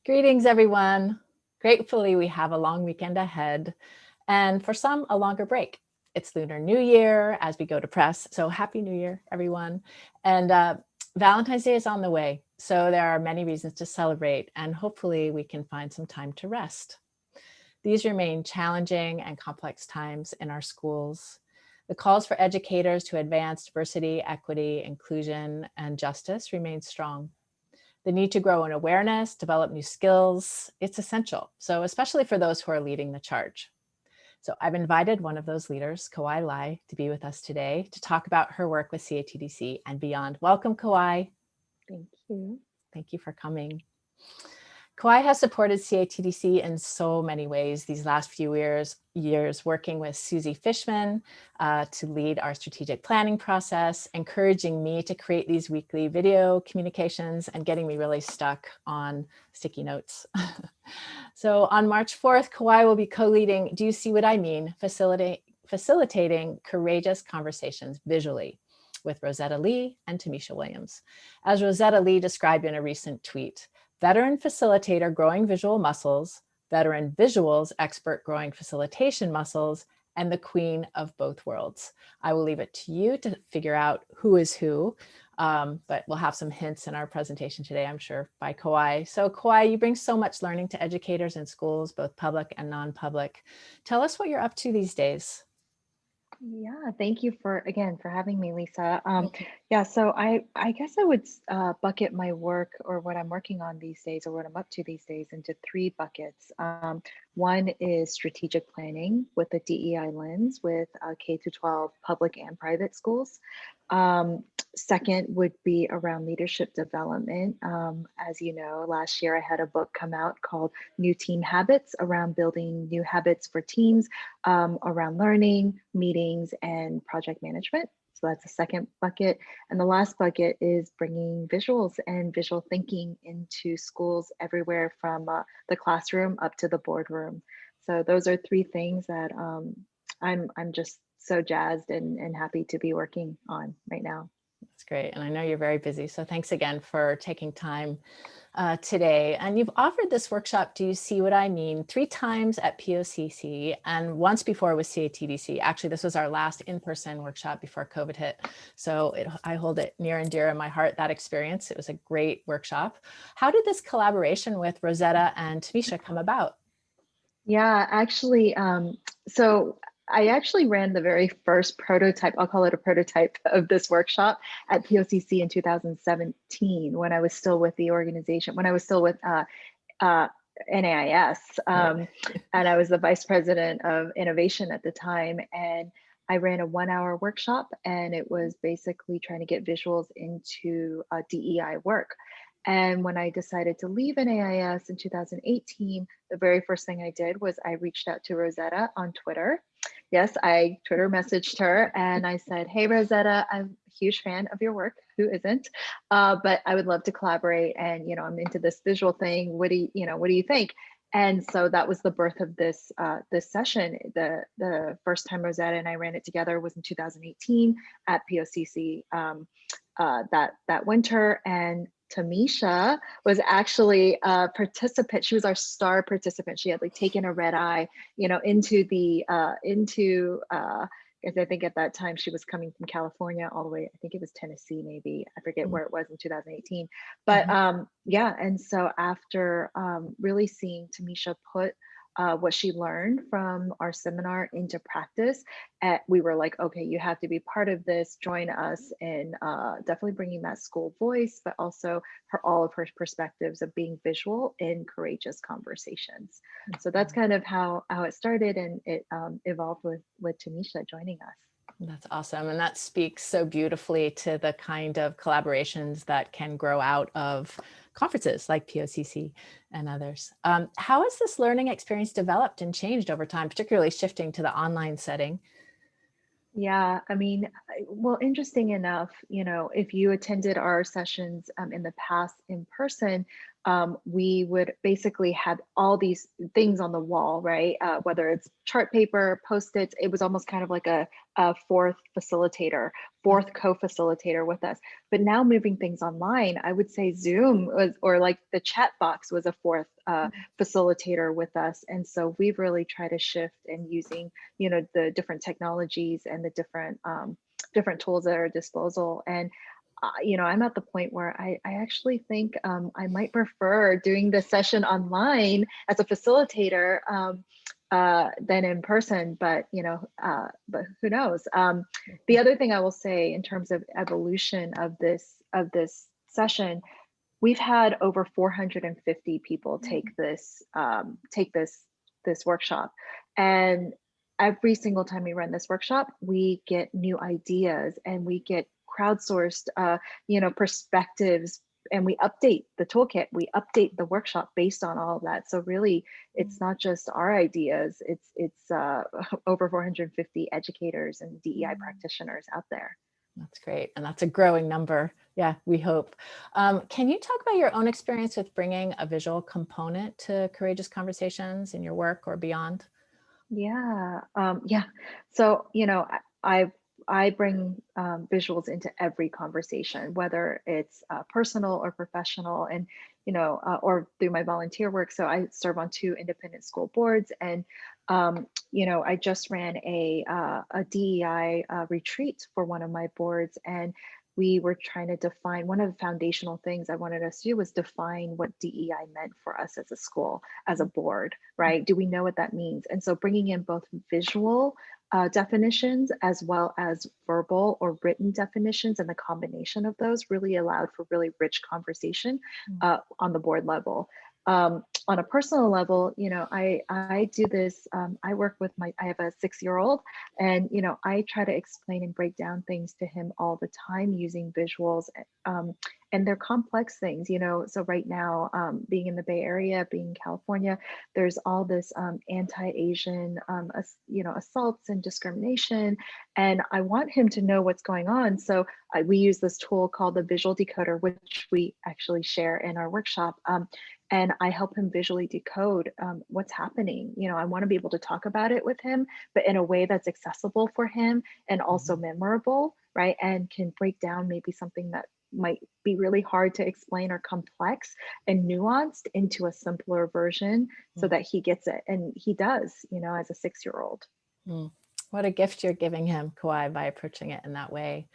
Greetings, everyone. Gratefully, we have a long weekend ahead, and for some, a longer break. It's Lunar New Year as we go to press, so Happy New Year, everyone. And Valentine's Day is on the way, so there are many reasons to celebrate, and hopefully we can find some time to rest. These remain challenging and complex times in our schools. The calls for educators to advance diversity, equity, inclusion, and justice remain strong. The need to grow in awareness, develop new skills, it's essential. So especially for those who are leading the charge. So I've invited one of those leaders, Kawai Lai, to be with us today to talk about her work with CATDC and beyond. Welcome, Kawai. Thank you. Thank you for coming. Kawai has supported CATDC in so many ways these last few years working with Susie Fishman to lead our strategic planning process, encouraging me to create these weekly video communications and getting me really stuck on sticky notes. So on March 4th, Kawai will be co-leading Do You See What I Mean? Facilitating courageous conversations visually with Rosetta Lee and Tamisha Williams. As Rosetta Lee described in a recent tweet, veteran facilitator growing visual muscles, veteran visuals expert growing facilitation muscles, and the queen of both worlds. I will leave it to you to figure out who is who, but we'll have some hints in our presentation today, I'm sure, by Kawai. So Kawai, you bring so much learning to educators in schools, both public and non-public. Tell us what you're up to these days. Yeah, thank you for having me, Lisa. Yeah, so I guess I would bucket my work or what I'm working on these days or what I'm up to these days into three buckets. One is strategic planning with a DEI lens with K to 12 public and private schools. Second would be around leadership development. As you know, last year I had a book come out called New Team Habits around building new habits for teams around learning, meetings, and project management. So that's the second bucket. And the last bucket is bringing visuals and visual thinking into schools everywhere from the classroom up to the boardroom. So those are three things that I'm just so jazzed and happy to be working on right now. That's great. And I know you're very busy. So thanks again for taking time today. And you've offered this workshop, Do You See What I Mean? 3 times at POCC and once before with CATDC. Actually, this was our last in-person workshop before COVID hit. So I hold it near and dear in my heart, that experience. It was a great workshop. How did this collaboration with Rosetta and Tamisha come about? Yeah, actually, so I actually ran the very first prototype, I'll call it a prototype of this workshop at POCC in 2017 when I was still with the organization, when I was still with NAIS, and I was the vice president of innovation at the time. And I ran a 1-hour workshop, and it was basically trying to get visuals into DEI work. And when I decided to leave NAIS in 2018, the very first thing I did was I reached out to Rosetta on Twitter. Yes, I Twitter messaged her and I said, "Hey, Rosetta, I'm a huge fan of your work. Who isn't? But I would love to collaborate. And I'm into this visual thing. What do you think?" And so that was the birth of this this session. The first time Rosetta and I ran it together was in 2018 at POCC that winter. And Tamisha was actually a participant. She was our star participant. She had like taken a red eye, into the because I think at that time she was coming from California all the way. I think it was Tennessee, maybe. I forget where it was in 2018. But yeah, and so after really seeing Tamisha put what she learned from our seminar into practice, we were like, okay, you have to be part of this, join us in definitely bringing that school voice, but also all of her perspectives of being visual in courageous conversations. So that's kind of how it started, and it evolved with Tamisha joining us. That's awesome. And that speaks so beautifully to the kind of collaborations that can grow out of conferences like POCC and others. How has this learning experience developed and changed over time, particularly shifting to the online setting? Yeah, I mean, well, interesting enough, if you attended our sessions in the past in person, we would basically have all these things on the wall, right? Whether it's chart paper, Post-its, it was almost kind of like a fourth facilitator, fourth co-facilitator with us. But now moving things online, I would say Zoom was, or like the chat box was a fourth facilitator with us. And so we've really tried to shift and using, you know, the different technologies and the different tools at our disposal. And you know, I'm at the point where I actually think I might prefer doing this session online as a facilitator than in person, but you know, but who knows? The other thing I will say in terms of evolution of this session, we've had over 450 people take this workshop, and every single time we run this workshop, we get new ideas and we get crowdsourced, you know, perspectives, and we update the toolkit, we update the workshop based on all of that. So really, it's not just our ideas; it's over 450 educators and DEI practitioners out there. That's great. And that's a growing number. Yeah, we hope. Can you talk about your own experience with bringing a visual component to Courageous Conversations in your work or beyond? Yeah, yeah. So, you know, I bring visuals into every conversation, whether it's personal or professional, and you know, or through my volunteer work. So I serve on 2 independent school boards, and you know, I just ran a DEI retreat for one of my boards, and we were trying to define, one of the foundational things I wanted us to do was define what DEI meant for us as a school, as a board, right? Do we know what that means? And so bringing in both visual definitions as well as verbal or written definitions, and the combination of those really allowed for really rich conversation on the board level. On a personal level, you know, I do this. I work with I have a 6-year-old, and you know, I try to explain and break down things to him all the time using visuals, and they're complex things, you know. So right now, being in the Bay Area, being in California, there's all this anti-Asian, you know, assaults and discrimination, and I want him to know what's going on. So we use this tool called the Visual Decoder, which we actually share in our workshop. And I help him visually decode what's happening. You know, I want to be able to talk about it with him, but in a way that's accessible for him and also memorable, right? And can break down maybe something that might be really hard to explain or complex and nuanced into a simpler version so that he gets it. And he does, you know, as a 6-year-old. What a gift you're giving him, Kawai, by approaching it in that way.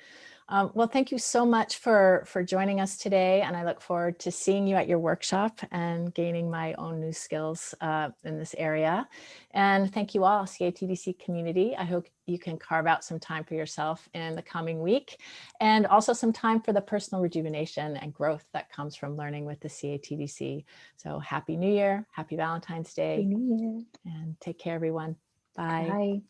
Well, thank you so much for joining us today. And I look forward to seeing you at your workshop and gaining my own new skills in this area. And thank you all, CATDC community. I hope you can carve out some time for yourself in the coming week, and also some time for the personal rejuvenation and growth that comes from learning with the CATDC. So happy New Year, happy Valentine's Day, Happy New Year. and take care, everyone. Bye. Bye.